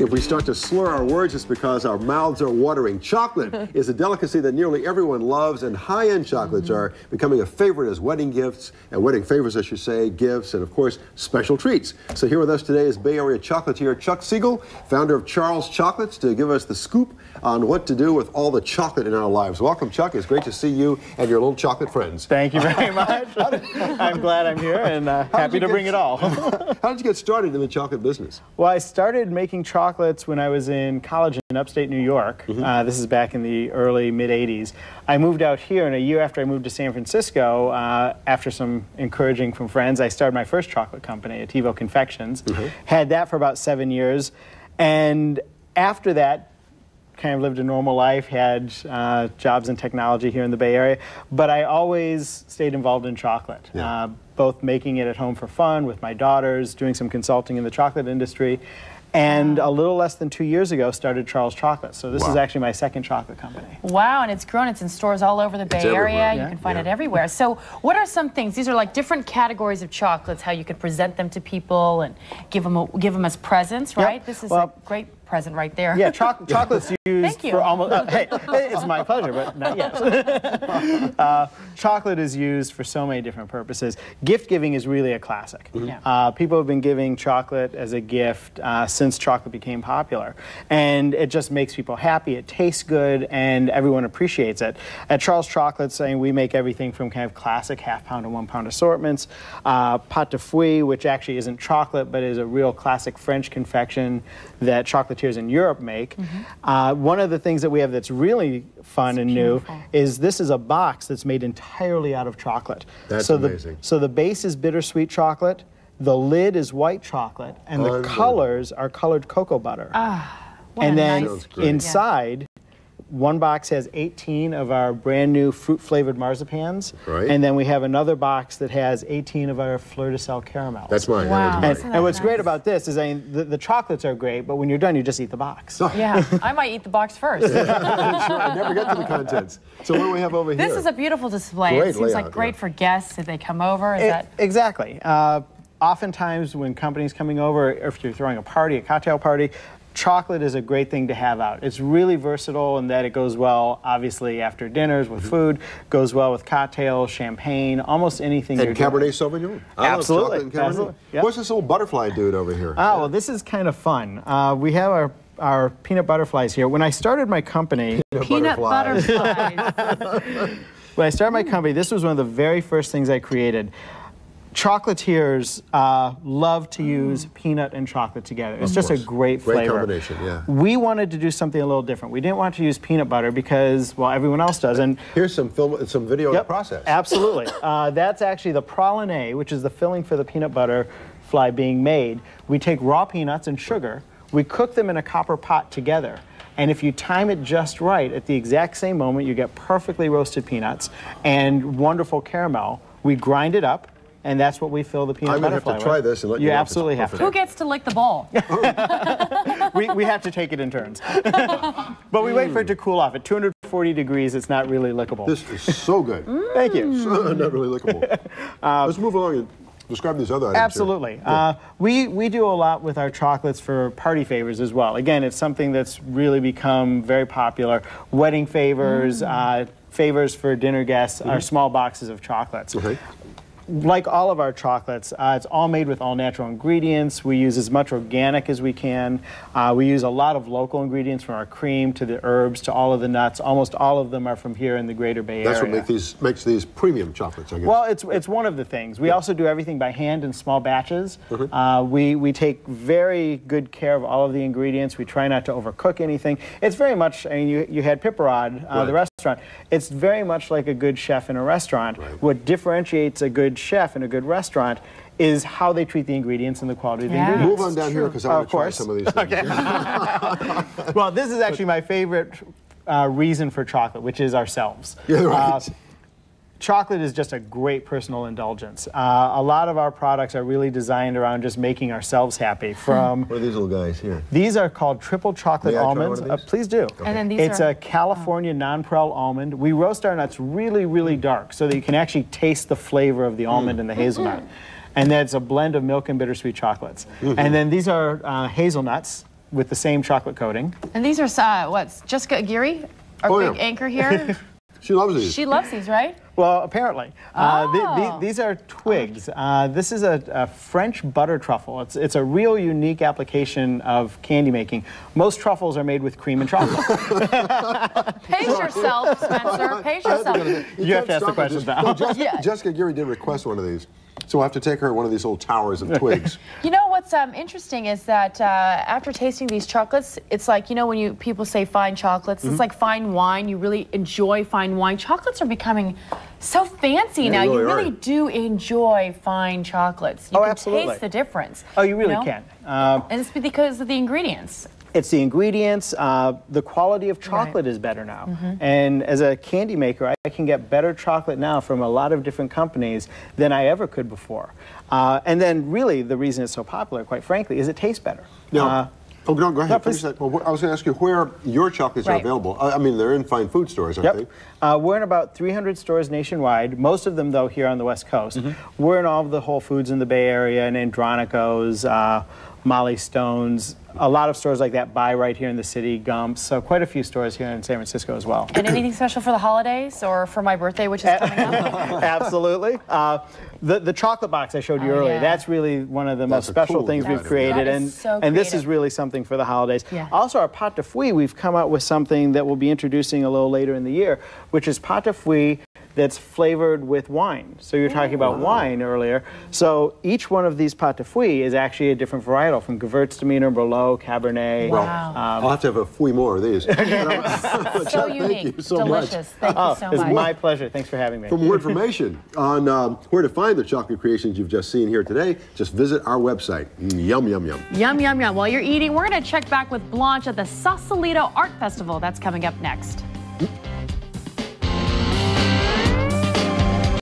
If we start to slur our words, it's because our mouths are watering. Chocolate is a delicacy that nearly everyone loves, and high-end chocolates are becoming a favorite as wedding gifts, and wedding favors, I should say, gifts, and of course, special treats. So here with us today is Bay Area chocolatier Chuck Siegel, founder of Charles Chocolates, to give us the scoop on what to do with all the chocolate in our lives. Welcome, Chuck. It's great to see you and your little chocolate friends. Thank you very much. I'm glad I'm here and happy to bring it all. How did you get started in the chocolate business? Well, I started making chocolates when I was in college in upstate New York. This is back in the early, mid-'80s. I moved out here, and a year after I moved to San Francisco, after some encouraging from friends, I started my first chocolate company, Emeryville Confections. Had that for about 7 years. And after that, kind of lived a normal life, had jobs in technology here in the Bay Area, but I always stayed involved in chocolate, both making it at home for fun with my daughters, doing some consulting in the chocolate industry, and a little less than 2 years ago started Charles Chocolates. So this is actually my second chocolate company. Wow, and it's grown. It's in stores all over the Bay Area. You can find it everywhere. So what are some things? These are like different categories of chocolates, how you could present them to people and give them as presents, right? This is a great present right there. Yeah, chocolate's used for almost, hey, it's my pleasure, but not yet. Chocolate is used for so many different purposes. Gift giving is really a classic. People have been giving chocolate as a gift since chocolate became popular. And it just makes people happy, it tastes good, and everyone appreciates it. At Charles Chocolates, we make everything from kind of classic half-pound and one-pound assortments, pâte de fruits, which actually isn't chocolate, but is a real classic French confection that chocolatiers in Europe make. One of the things that we have that's really fun and new is this is a box that's made entirely out of chocolate. That's amazing. So the base is bittersweet chocolate, the lid is white chocolate, and the colors are colored cocoa butter. And then inside, one box has 18 of our brand new fruit-flavored marzipans, and then we have another box that has 18 of our fleur-de-sel caramels. That's mine. Wow. And what's great about this is the chocolates are great, but when you're done, you just eat the box. Yeah, I might eat the box first. Sure, I never get to the contents. So what do we have over here? This is a beautiful display. Great it seems layout, like great for guests if they come over. Is that Exactly. Oftentimes when companies coming over, or if you're throwing a party, a cocktail party, chocolate is a great thing to have out. It's really versatile in that it goes well, obviously, after dinners with food, goes well with cocktails, champagne, almost anything. And Cabernet Sauvignon? Absolutely. Absolutely. What's this little butterfly dude over here? Well, this is kind of fun. We have our peanut butterflies here. When I started my company... Peanut butterflies. When I started my company, this was one of the very first things I created. Chocolatiers love to use peanut and chocolate together. It's just a great flavor. Great combination, yeah. We wanted to do something a little different. We didn't want to use peanut butter because, well, everyone else does. And here's some video of the process. Absolutely. That's actually the praline, which is the filling for the peanut butter fly being made. We take raw peanuts and sugar. We cook them in a copper pot together. And if you time it just right, at the exact same moment, you get perfectly roasted peanuts and wonderful caramel. We grind it up. And that's what we fill the peanut butterfly with. I'm going to have to try this and let you know. You absolutely have to. Who gets to lick the bowl? we have to take it in turns. But we wait for it to cool off. At 240 degrees, it's not really lickable. This is so good. Thank you. Not really lickable. Let's move along and describe these other items. Absolutely. We do a lot with our chocolates for party favors as well. Again, it's something that's really become very popular. Wedding favors, favors for dinner guests, are small boxes of chocolates. Like all of our chocolates, it's all made with all natural ingredients. We use as much organic as we can. We use a lot of local ingredients, from our cream to the herbs to all of the nuts. Almost all of them are from here in the greater Bay Area. That's what makes these premium chocolates, I guess. Well, it's one of the things. We also do everything by hand in small batches. We take very good care of all of the ingredients. We try not to overcook anything. It's very much, I mean, you had Pipperod, the restaurant. It's very much like a good chef in a restaurant. What differentiates a good chef in a good restaurant is how they treat the ingredients and the quality of the ingredients. Move on down here because I want to try some of these things. Well, this is actually my favorite reason for chocolate, which is ourselves. Chocolate is just a great personal indulgence. A lot of our products are really designed around just making ourselves happy. From what are these little guys here? These are called triple chocolate almonds. Please do. Okay. And then these it's a California non-pearl almond. We roast our nuts really, really dark so that you can actually taste the flavor of the almond and the hazelnut. And that's a blend of milk and bittersweet chocolates. And then these are hazelnuts. with the same chocolate coating. And these are, what's Jessica Aguirre, our big anchor here? She loves these. She loves these, right? Well, apparently. These are twigs. This is a French butter truffle. It's a real unique application of candy making. Most truffles are made with cream and chocolate. Pace yourself, Spencer. Pace yourself. You have to ask the questions now. No, Jessica Aguirre did request one of these. So we'll have to take her one of these old towers of twigs. You know what's interesting is that after tasting these chocolates, it's like, you know, when people say fine chocolates, it's like fine wine. You really enjoy fine wine. Chocolates are becoming so fancy now. You really do enjoy fine chocolates. You can absolutely. taste the difference. Oh, you really can. And it's because of the ingredients. It's the ingredients. The quality of chocolate is better now. And as a candy maker, I can get better chocolate now from a lot of different companies than I ever could before. And then really the reason it's so popular, quite frankly, is it tastes better. Now, go ahead. Finish that. Well, I was going to ask you where your chocolates are available. I mean, they're in fine food stores, aren't they? We're in about 300 stores nationwide, most of them, though, here on the West Coast. We're in all of the Whole Foods in the Bay Area, and Andronico's, Molly Stone's, a lot of stores like that buy right here in the city, Gump's, so quite a few stores here in San Francisco as well. And anything special for the holidays or for my birthday, which is coming up? Absolutely. The chocolate box I showed you earlier, that's really one of the most special things we've created, and this is really something for the holidays. Also, our pâte de fruits, we've come out with something that we'll be introducing a little later in the year, which is pâte de fruits that's flavored with wine. So you're talking about wine earlier. So each one of these pâte de fruits is actually a different varietal, from Gewürztraminer, Merlot, Cabernet. I'll have to have a few more of these. So unique, thank you so delicious. Thank you so much. It's my pleasure. Thanks for having me. For more information on where to find the chocolate creations you've just seen here today, just visit our website. Yum, yum, yum. Yum, yum, yum. While you're eating, we're going to check back with Blanche at the Sausalito Art Festival. That's coming up next.